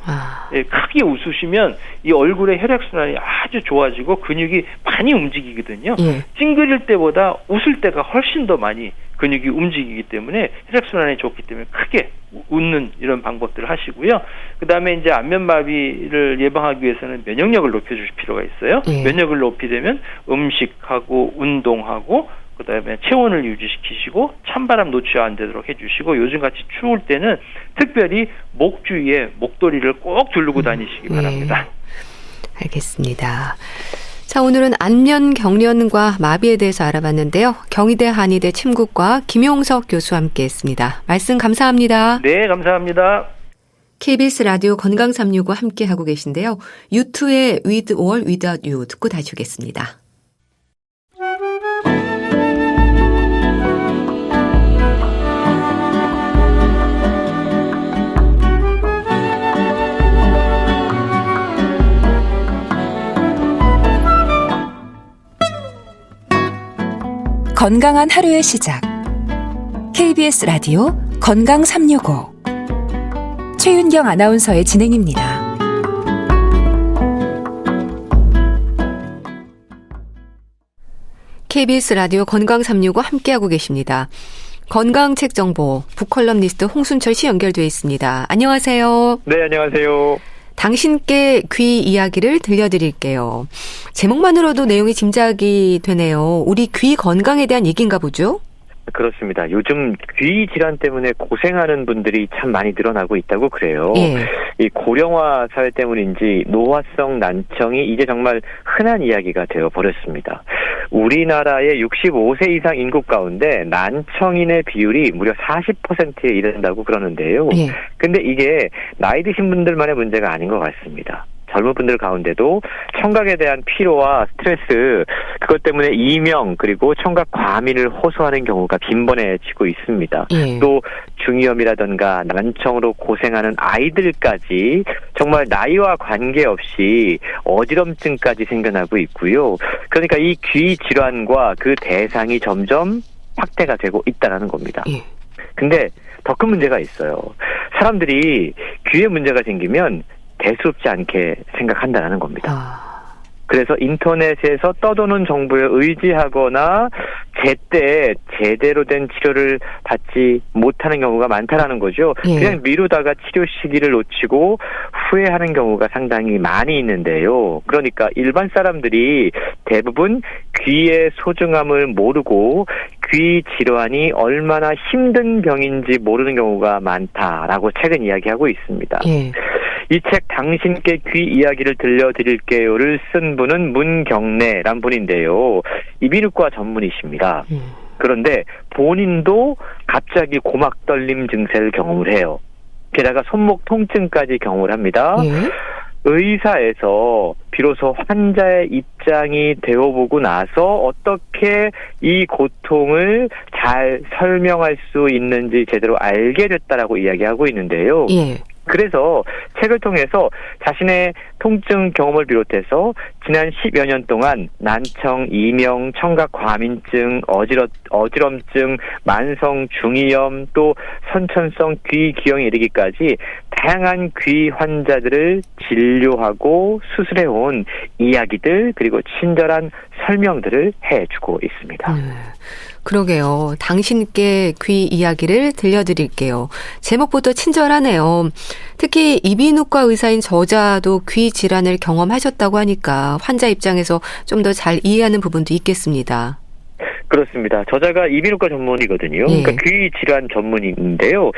Speaker 2: 크게 웃으시면 이 얼굴의 혈액순환이 아주 좋아지고 근육이 많이 움직이거든요. 찡그릴 때보다 웃을 때가 훨씬 더 많이 근육이 움직이기 때문에 혈액순환이 좋기 때문에 크게 웃는 이런 방법들을 하시고요. 그 다음에 이제 안면마비를 예방하기 위해서는 면역력을 높여줄 필요가 있어요. 면역을 높이려면 음식하고 운동하고 그 다음에 체온을 유지시키시고 찬바람 노출 안 되도록 해주시고 요즘같이 추울 때는 특별히 목 주위에 목도리를 꼭 두르고 다니시기 바랍니다.
Speaker 1: 알겠습니다. 자, 오늘은 안면 경련과 마비에 대해서 알아봤는데요. 경희대 한의대 침구과 김용석 교수와 함께했습니다. 말씀 감사합니다.
Speaker 2: 네, 감사합니다.
Speaker 1: KBS 라디오 건강 365 함께하고 계신데요. U2의 With or Without You 듣고 다시 오겠습니다.
Speaker 3: 건강한 하루의 시작. KBS 라디오 건강 365 최윤경 아나운서의 진행입니다.
Speaker 1: KBS 라디오 건강 365 함께하고 계십니다. 건강책 정보 북컬럼니스트 홍순철 씨 연결되어 있습니다. 안녕하세요.
Speaker 4: 네, 안녕하세요.
Speaker 1: 당신께 귀 이야기를 들려드릴게요. 제목만으로도 내용이 짐작이 되네요. 우리 귀 건강에 대한 얘기인가 보죠?
Speaker 4: 그렇습니다. 요즘 귀 질환 때문에 고생하는 분들이 참 많이 늘어나고 있다고 그래요.
Speaker 1: 예.
Speaker 4: 이 고령화 사회 때문인지 노화성 난청이 이제 정말 흔한 이야기가 되어 버렸습니다. 우리나라의 65세 이상 인구 가운데 난청인의 비율이 무려 40%에 이른다고 그러는데요.
Speaker 1: 예.
Speaker 4: 근데 이게 나이 드신 분들만의 문제가 아닌 것 같습니다. 젊은 분들 가운데도 청각에 대한 피로와 스트레스, 그것 때문에 이명 그리고 청각 과민을 호소하는 경우가 빈번해지고 있습니다.
Speaker 1: 예.
Speaker 4: 또 중이염이라든가 난청으로 고생하는 아이들까지 정말 나이와 관계없이 어지럼증까지 생겨나고 있고요. 그러니까 이 귀 질환과 그 대상이 점점 확대가 되고 있다는 겁니다.
Speaker 1: 예.
Speaker 4: 근데 더 큰 문제가 있어요. 사람들이 귀에 문제가 생기면 대수롭지 않게 생각한다는 겁니다. 그래서 인터넷에서 떠도는 정보에 의지하거나 제때 제대로 된 치료를 받지 못하는 경우가 많다라는 거죠.
Speaker 1: 예.
Speaker 4: 그냥 미루다가 치료 시기를 놓치고 후회하는 경우가 상당히 많이 있는데요. 그러니까 일반 사람들이 대부분 귀의 소중함을 모르고 귀 질환이 얼마나 힘든 병인지 모르는 경우가 많다라고 책은 이야기하고 있습니다.
Speaker 1: 예.
Speaker 4: 이 책 당신께 귀 이야기를 들려드릴게요를 쓴 분은 문경래란 분인데요. 이비인후과 전문의십니다. 그런데 본인도 갑자기 고막 떨림 증세를 경험을 해요. 게다가 손목 통증까지 경험을 합니다.
Speaker 1: 예.
Speaker 4: 의사에서 비로소 환자의 입장이 되어보고 나서 어떻게 이 고통을 잘 설명할 수 있는지 제대로 알게 됐다라고 이야기하고 있는데요.
Speaker 1: 예.
Speaker 4: 그래서 책을 통해서 자신의 통증 경험을 비롯해서 지난 10여 년 동안 난청, 이명, 청각 과민증, 어지럼증, 만성 중이염, 또 선천성 귀 기형에 이르기까지 다양한 귀 환자들을 진료하고 수술해온 이야기들 그리고 친절한 설명들을 해주고 있습니다.
Speaker 1: 그러게요. 당신께 귀 이야기를 들려드릴게요. 제목부터 친절하네요. 특히 이비인후과 의사인 저자도 귀 질환을 경험하셨다고 하니까 환자 입장에서 좀 더 잘 이해하는 부분도 있겠습니다.
Speaker 4: 그렇습니다. 저자가 이비인후과 전문이거든요.
Speaker 1: 예.
Speaker 4: 그러니까 귀 질환 전문인데요.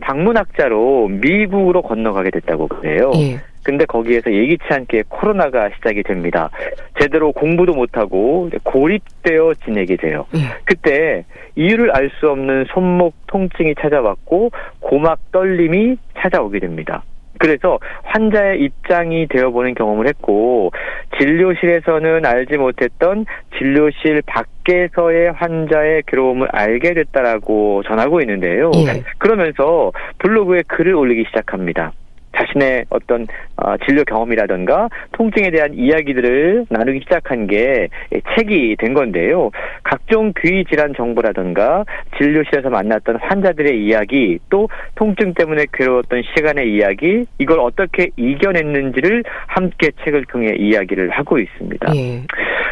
Speaker 4: 방문학자로 미국으로 건너가게 됐다고 그래요.
Speaker 1: 예.
Speaker 4: 근데 거기에서 예기치 않게 코로나가 시작이 됩니다. 제대로 공부도 못하고 고립되어 지내게 돼요. 그때 이유를 알 수 없는 손목 통증이 찾아왔고 고막 떨림이 찾아오게 됩니다. 그래서 환자의 입장이 되어보는 경험을 했고 진료실에서는 알지 못했던 진료실 밖에서의 환자의 괴로움을 알게 됐다라고 전하고 있는데요.
Speaker 1: 예.
Speaker 4: 그러면서 블로그에 글을 올리기 시작합니다. 자신의 어떤 진료 경험이라든가 통증에 대한 이야기들을 나누기 시작한 게 책이 된 건데요. 각종 귀 질환 정보라든가 진료실에서 만났던 환자들의 이야기, 또 통증 때문에 괴로웠던 시간의 이야기, 이걸 어떻게 이겨냈는지를 함께 책을 통해 이야기를 하고 있습니다.
Speaker 1: 예.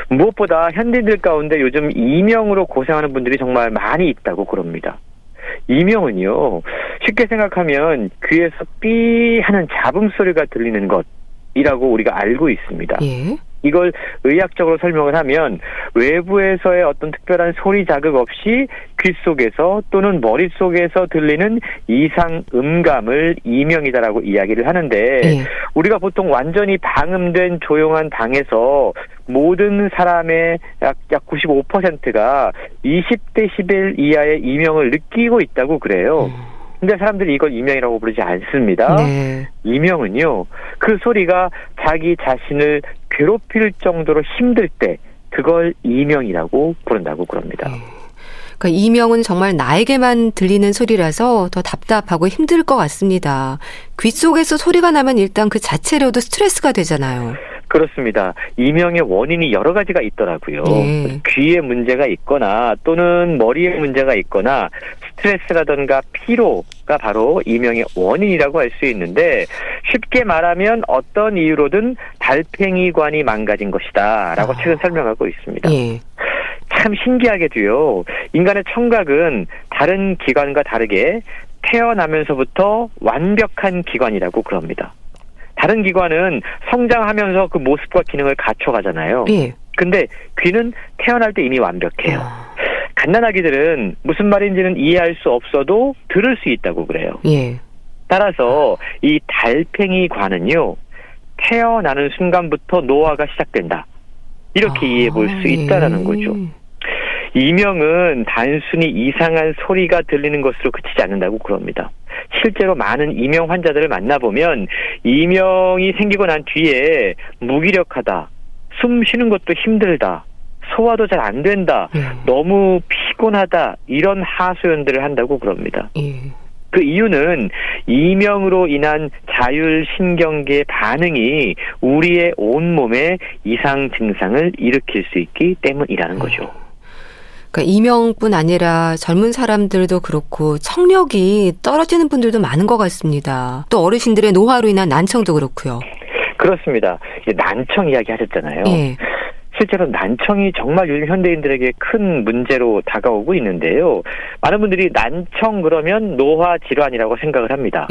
Speaker 4: 무엇보다 현대인들 가운데 요즘 이명으로 고생하는 분들이 정말 많이 있다고 그럽니다. 이명은요, 쉽게 생각하면 귀에서 삐 하는 잡음 소리가 들리는 것이라고 우리가 알고 있습니다.
Speaker 1: 예.
Speaker 4: 이걸 의학적으로 설명을 하면 외부에서의 어떤 특별한 소리 자극 없이 귀 속에서 또는 머릿속에서 들리는 이상 음감을 이명이다라고 이야기를 하는데 우리가 보통 완전히 방음된 조용한 방에서 모든 사람의 약 95%가 20데시벨 이하의 이명을 느끼고 있다고 그래요. 근데 사람들이 이걸 이명이라고 부르지 않습니다. 네. 이명은요, 그 소리가 자기 자신을 괴롭힐 정도로 힘들 때 그걸 이명이라고 부른다고 그럽니다.
Speaker 1: 그러니까 이명은 정말 나에게만 들리는 소리라서 더 답답하고 힘들 것 같습니다. 귀 속에서 소리가 나면 일단 그 자체로도 스트레스가 되잖아요.
Speaker 4: 그렇습니다. 이명의 원인이 여러 가지가 있더라고요. 귀에 문제가 있거나 또는 머리에 문제가 있거나 스트레스라든가 피로가 바로 이명의 원인이라고 할 수 있는데 쉽게 말하면 어떤 이유로든 달팽이관이 망가진 것이다 라고 책은 설명하고 있습니다. 참 신기하게도요. 인간의 청각은 다른 기관과 다르게 태어나면서부터 완벽한 기관이라고 그럽니다. 다른 기관은 성장하면서 그 모습과 기능을 갖춰가잖아요. 근데 귀는 태어날 때 이미 완벽해요. 갓난아기들은 무슨 말인지는 이해할 수 없어도 들을 수 있다고 그래요. 따라서 이 달팽이관은요. 태어나는 순간부터 노화가 시작된다. 이렇게 이해해 볼 수 있다라는 거죠. 이명은 단순히 이상한 소리가 들리는 것으로 그치지 않는다고 그럽니다. 실제로 많은 이명 환자들을 만나보면 이명이 생기고 난 뒤에 무기력하다, 숨 쉬는 것도 힘들다, 소화도 잘 안 된다, 너무 피곤하다 이런 하소연들을 한다고 그럽니다. 그 이유는 이명으로 인한 자율신경계 반응이 우리의 온몸에 이상 증상을 일으킬 수 있기 때문이라는 거죠.
Speaker 1: 그러니까 이명뿐 아니라 젊은 사람들도 그렇고 청력이 떨어지는 분들도 많은 것 같습니다. 또 어르신들의 노화로 인한 난청도 그렇고요.
Speaker 4: 그렇습니다. 난청 이야기 하셨잖아요. 실제로 난청이 정말 요즘 현대인들에게 큰 문제로 다가오고 있는데요. 많은 분들이 난청 그러면 노화 질환이라고 생각을 합니다.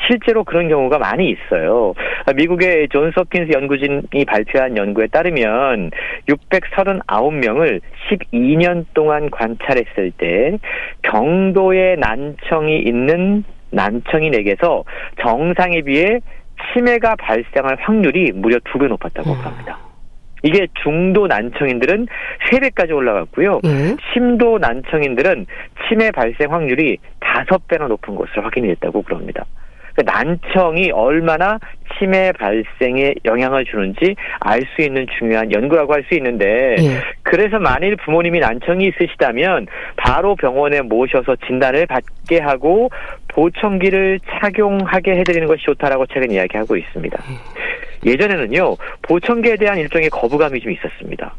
Speaker 4: 실제로 그런 경우가 많이 있어요. 미국의 존스 홉킨스 연구진이 발표한 연구에 따르면 639명을 12년 동안 관찰했을 때 경도의 난청이 있는 난청인에게서 정상에 비해 치매가 발생할 확률이 무려 2배 높았다고 합니다. 이게 중도 난청인들은 3배까지 올라갔고요. 심도 난청인들은 치매 발생 확률이 5배나 높은 것으로 확인이 됐다고 그럽니다. 난청이 얼마나 치매 발생에 영향을 주는지 알 수 있는 중요한 연구라고 할 수 있는데 그래서 만일 부모님이 난청이 있으시다면 바로 병원에 모셔서 진단을 받게 하고 보청기를 착용하게 해드리는 것이 좋다라고 최근 이야기하고 있습니다. 예전에는요, 보청기에 대한 일종의 거부감이 좀 있었습니다.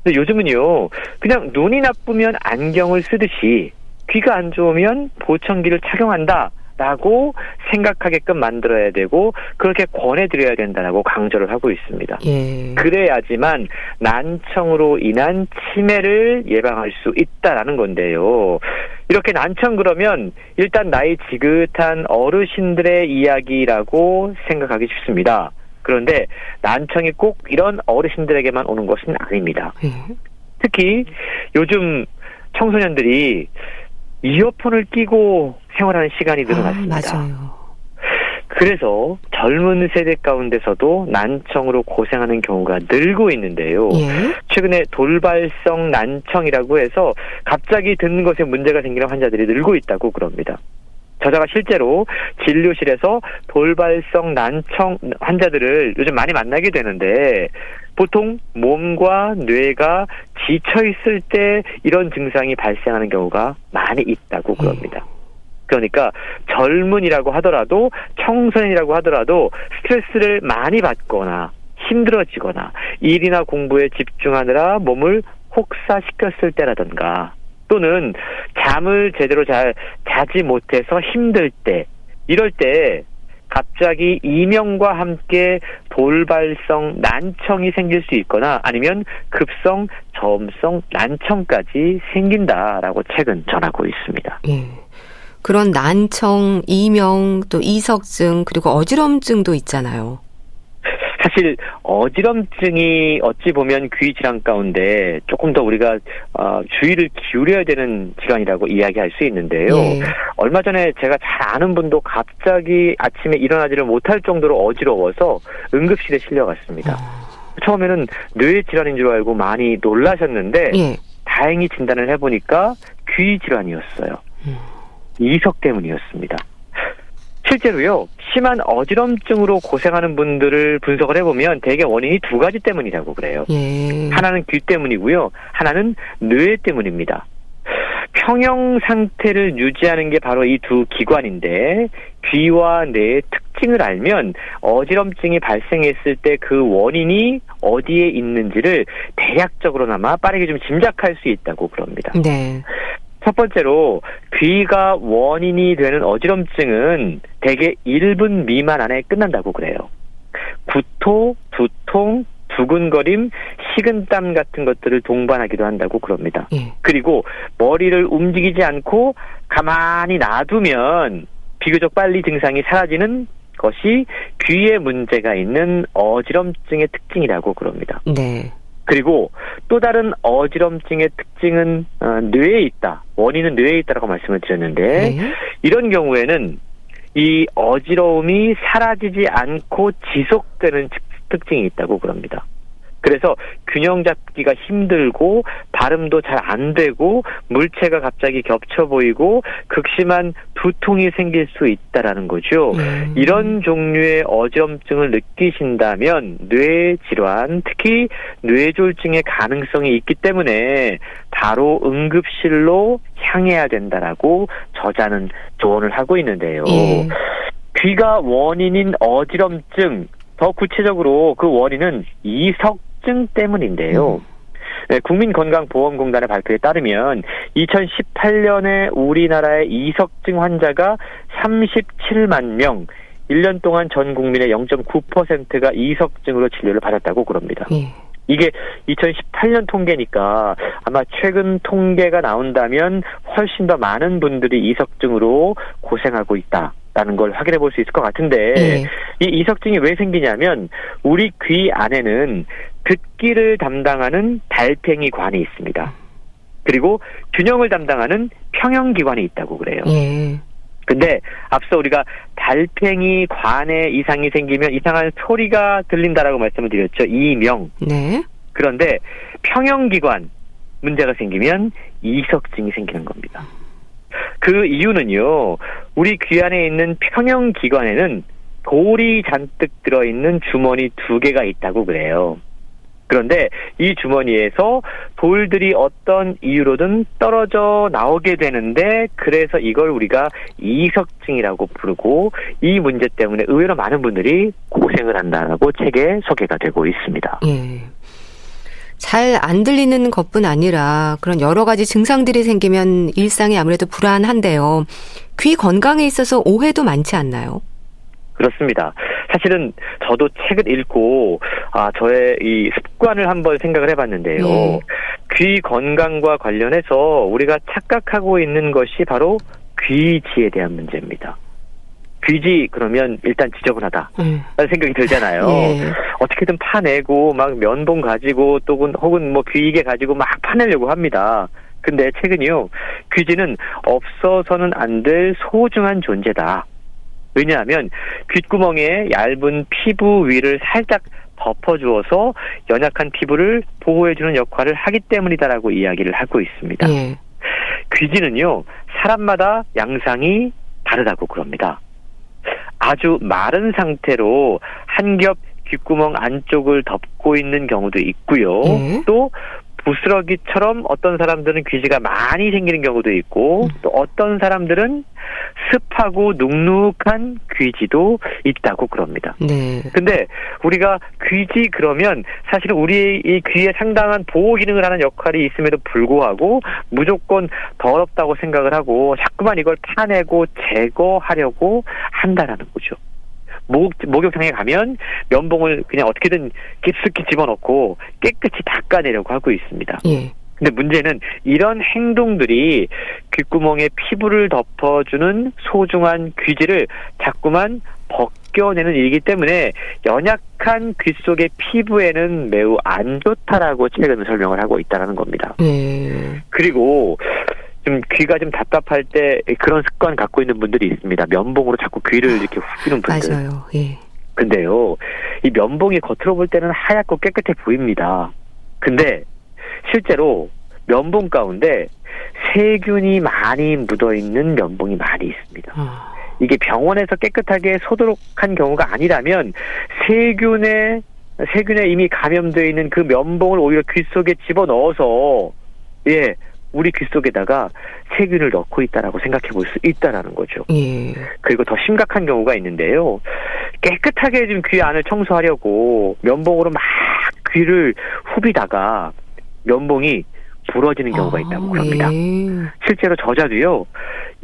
Speaker 4: 근데 요즘은요, 그냥 눈이 나쁘면 안경을 쓰듯이 귀가 안 좋으면 보청기를 착용한다라고 생각하게끔 만들어야 되고 그렇게 권해드려야 된다라고 강조를 하고 있습니다. 그래야지만 난청으로 인한 치매를 예방할 수 있다라는 건데요. 이렇게 난청 그러면 일단 나이 지긋한 어르신들의 이야기라고 생각하기 쉽습니다. 그런데 난청이 꼭 이런 어르신들에게만 오는 것은 아닙니다. 특히 요즘 청소년들이 이어폰을 끼고 생활하는 시간이 늘어났습니다.
Speaker 1: 맞아요.
Speaker 4: 그래서 젊은 세대 가운데서도 난청으로 고생하는 경우가 늘고 있는데요. 최근에 돌발성 난청이라고 해서 갑자기 듣는 것에 문제가 생기는 환자들이 늘고 있다고 그럽니다. 저자가 실제로 진료실에서 돌발성 난청 환자들을 요즘 많이 만나게 되는데 보통 몸과 뇌가 지쳐있을 때 이런 증상이 발생하는 경우가 많이 있다고 그럽니다. 그러니까 젊은이라고 하더라도 청소년이라고 하더라도 스트레스를 많이 받거나 힘들어지거나 일이나 공부에 집중하느라 몸을 혹사시켰을 때라든가 또는 잠을 제대로 잘 자지 못해서 힘들 때 이럴 때 갑자기 이명과 함께 돌발성 난청이 생길 수 있거나 아니면 급성 저음성 난청까지 생긴다라고 책은 전하고 있습니다.
Speaker 1: 그런 난청, 이명, 또 이석증 그리고 어지럼증도 있잖아요.
Speaker 4: 사실 어지럼증이 어찌 보면 귀 질환 가운데 조금 더 우리가 주의를 기울여야 되는 질환이라고 이야기할 수 있는데요. 얼마 전에 제가 잘 아는 분도 갑자기 아침에 일어나지를 못할 정도로 어지러워서 응급실에 실려갔습니다. 처음에는 뇌 질환인 줄 알고 많이 놀라셨는데 다행히 진단을 해보니까 귀 질환이었어요. 이석 때문이었습니다. 실제로요, 심한 어지럼증으로 고생하는 분들을 분석을 해보면 대개 원인이 두 가지 때문이라고 그래요. 하나는 귀 때문이고요, 하나는 뇌 때문입니다. 평형 상태를 유지하는 게 바로 이 두 기관인데, 귀와 뇌의 특징을 알면 어지럼증이 발생했을 때 그 원인이 어디에 있는지를 대략적으로나마 빠르게 좀 짐작할 수 있다고 그럽니다.
Speaker 1: 네.
Speaker 4: 첫 번째로 귀가 원인이 되는 어지럼증은 대개 1분 미만 안에 끝난다고 그래요. 구토, 두통, 두근거림, 식은땀 같은 것들을 동반하기도 한다고 그럽니다. 그리고 머리를 움직이지 않고 가만히 놔두면 비교적 빨리 증상이 사라지는 것이 귀에 문제가 있는 어지럼증의 특징이라고 그럽니다.
Speaker 1: 네.
Speaker 4: 그리고 또 다른 어지럼증의 특징은 뇌에 있다. 원인은 뇌에 있다라고 말씀을 드렸는데 이런 경우에는 이 어지러움이 사라지지 않고 지속되는 특징이 있다고 그럽니다. 그래서 균형 잡기가 힘들고 발음도 잘 안 되고 물체가 갑자기 겹쳐 보이고 극심한 두통이 생길 수 있다라는 거죠. 이런 종류의 어지럼증을 느끼신다면 뇌 질환, 특히 뇌졸중의 가능성이 있기 때문에 바로 응급실로 향해야 된다라고 저자는 조언을 하고 있는데요. 귀가 원인인 어지럼증, 더 구체적으로 그 원인은 이석증 때문인데요. 네, 국민건강보험공단의 발표에 따르면 2018년에 우리나라의 이석증 환자가 37만 명, 1년 동안 전 국민의 0.9%가 이석증으로 진료를 받았다고 그럽니다. 이게 2018년 통계니까 아마 최근 통계가 나온다면 훨씬 더 많은 분들이 이석증으로 고생하고 있다라는 걸 확인해 볼 수 있을 것 같은데 이 이석증이 왜 생기냐면 우리 귀 안에는 듣기를 담당하는 달팽이관이 있습니다. 그리고 균형을 담당하는 평형기관이 있다고 그래요. 근데 앞서 우리가 달팽이관에 이상이 생기면 이상한 소리가 들린다라고 말씀을 드렸죠. 이명. 그런데 평형기관 문제가 생기면 이석증이 생기는 겁니다. 그 이유는요, 우리 귀 안에 있는 평형기관에는 돌이 잔뜩 들어있는 주머니 2개가 있다고 그래요. 그런데 이 주머니에서 돌들이 어떤 이유로든 떨어져 나오게 되는데 그래서 이걸 우리가 이석증이라고 부르고 이 문제 때문에 의외로 많은 분들이 고생을 한다라고 책에 소개가 되고 있습니다.
Speaker 1: 잘 안 들리는 것뿐 아니라 그런 여러 가지 증상들이 생기면 일상이 아무래도 불안한데요. 귀 건강에 있어서 오해도 많지 않나요?
Speaker 4: 그렇습니다. 사실은 저도 책을 읽고 저의 이 습관을 한번 생각을 해봤는데요. 귀 건강과 관련해서 우리가 착각하고 있는 것이 바로 귀지에 대한 문제입니다. 귀지 그러면 일단 지저분하다 라는 생각이 들잖아요. 어떻게든 파내고 막 면봉 가지고 또 혹은 뭐 귀이개 가지고 막 파내려고 합니다. 근데 최근요, 귀지는 없어서는 안 될 소중한 존재다. 왜냐하면 귓구멍에 얇은 피부 위를 살짝 덮어주어서 연약한 피부를 보호해주는 역할을 하기 때문이다라고 이야기를 하고 있습니다. 귀지는요, 사람마다 양상이 다르다고 그럽니다. 아주 마른 상태로 한 겹 귓구멍 안쪽을 덮고 있는 경우도 있고요. 또 부스러기처럼 어떤 사람들은 귀지가 많이 생기는 경우도 있고 또 어떤 사람들은 습하고 눅눅한 귀지도 있다고 그럽니다. 근데 우리가 귀지 그러면 사실은 우리의 이 귀에 상당한 보호 기능을 하는 역할이 있음에도 불구하고 무조건 더럽다고 생각을 하고 자꾸만 이걸 파내고 제거하려고 한다라는 거죠. 목욕탕에 가면 면봉을 그냥 어떻게든 깊숙이 집어넣고 깨끗이 닦아내려고 하고 있습니다. 근데 문제는 이런 행동들이 귓구멍에 피부를 덮어주는 소중한 귀지를 자꾸만 느껴내는 일이기 때문에 연약한 귀 속의 피부에는 매우 안 좋다라고 최근 설명을 하고 있다는 겁니다. 그리고 좀 귀가 좀 답답할 때 그런 습관 갖고 있는 분들이 있습니다. 면봉으로 자꾸 귀를 이렇게 후비는 분들.
Speaker 1: 맞아요. 예.
Speaker 4: 근데요, 이 면봉이 겉으로 볼 때는 하얗고 깨끗해 보입니다. 근데 실제로 면봉 가운데 세균이 많이 묻어있는 면봉이 많이 있습니다. 이게 병원에서 깨끗하게 소독한 경우가 아니라면 세균에 이미 감염되어 있는 그 면봉을 오히려 귀 속에 집어넣어서 우리 귀 속에다가 세균을 넣고 있다라고 생각해 볼 수 있다라는 거죠. 그리고 더 심각한 경우가 있는데요. 깨끗하게 좀 귀 안을 청소하려고 면봉으로 막 귀를 후비다가 면봉이 부러지는 경우가 있다고 합니다. 실제로 저자도요,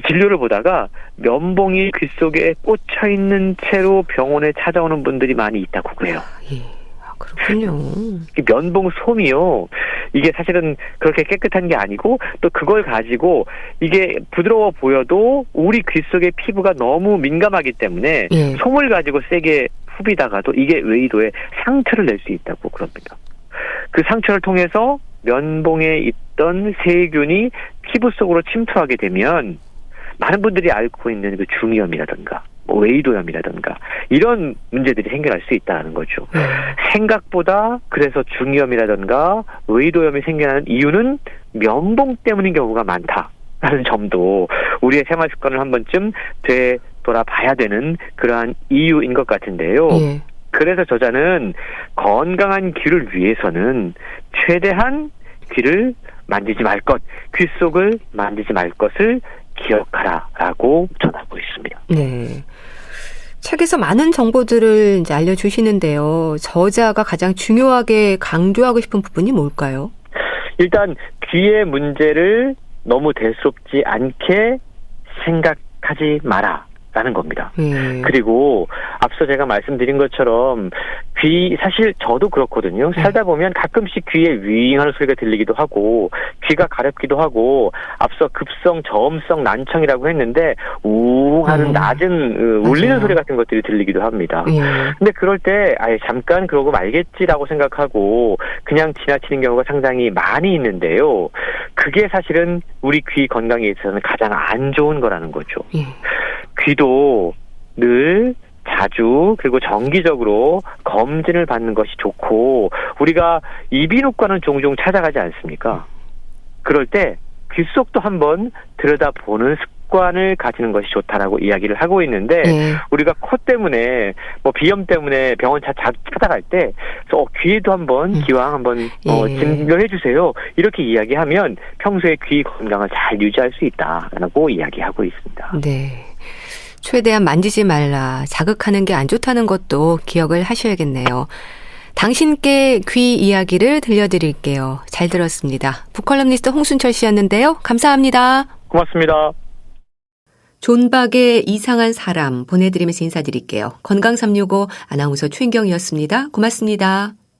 Speaker 4: 진료를 보다가 면봉이 귀 속에 꽂혀 있는 채로 병원에 찾아오는 분들이 많이 있다고 그래요.
Speaker 1: 그렇군요.
Speaker 4: 면봉 솜이요, 이게 사실은 그렇게 깨끗한 게 아니고 또 그걸 가지고 이게 부드러워 보여도 우리 귀 속의 피부가 너무 민감하기 때문에 솜을 가지고 세게 후비다가도 이게 외이도에 상처를 낼 수 있다고 그럽니다. 그 상처를 통해서 면봉에 있던 세균이 피부 속으로 침투하게 되면 많은 분들이 앓고 있는 그 중이염이라든가 외이도염이라든가 이런 문제들이 생겨날 수 있다는 거죠. 생각보다 그래서 중이염이라든가 외이도염이 생겨나는 이유는 면봉 때문인 경우가 많다라는 점도 우리의 생활 습관을 한 번쯤 되돌아봐야 되는 그러한 이유인 것 같은데요. 그래서 저자는 건강한 귀를 위해서는 최대한 귀를 만지지 말 것, 귀 속을 만지지 말 것을 기억하라라고 전하고 있습니다.
Speaker 1: 네. 책에서 많은 정보들을 이제 알려주시는데요. 저자가 가장 중요하게 강조하고 싶은 부분이 뭘까요?
Speaker 4: 일단 귀의 문제를 너무 대수롭지 않게 생각하지 마라. 라는 겁니다. 그리고 앞서 제가 말씀드린 것처럼 사실 저도 그렇거든요. 살다 보면 가끔씩 귀에 윙하는 소리가 들리기도 하고 귀가 가렵기도 하고 앞서 급성, 저음성 난청이라고 했는데 우웅 하는 낮은 울리는 소리 같은 것들이 들리기도 합니다. 근데 그럴 때 잠깐 그러고 말겠지라고 생각하고 그냥 지나치는 경우가 상당히 많이 있는데요. 그게 사실은 우리 귀 건강에 있어서는 가장 안 좋은 거라는 거죠. 귀도 늘 자주 그리고 정기적으로 검진을 받는 것이 좋고 우리가 이비인후과는 종종 찾아가지 않습니까? 그럴 때 귀 속도 한번 들여다보는 습관을 가지는 것이 좋다라고 이야기를 하고 있는데 우리가 코 때문에 비염 때문에 병원 찾아갈 때 귀에도 한번 기왕 한번 진료해 주세요. 이렇게 이야기하면 평소에 귀 건강을 잘 유지할 수 있다라고 이야기하고 있습니다.
Speaker 1: 네. 최대한 만지지 말라, 자극하는 게 안 좋다는 것도 기억을 하셔야겠네요. 당신께 귀 이야기를 들려드릴게요. 잘 들었습니다. 북컬럼니스트 홍순철 씨였는데요. 감사합니다.
Speaker 4: 고맙습니다.
Speaker 1: 존박의 이상한 사람 보내드리면서 인사드릴게요. 건강365 아나운서 최인경이었습니다. 고맙습니다.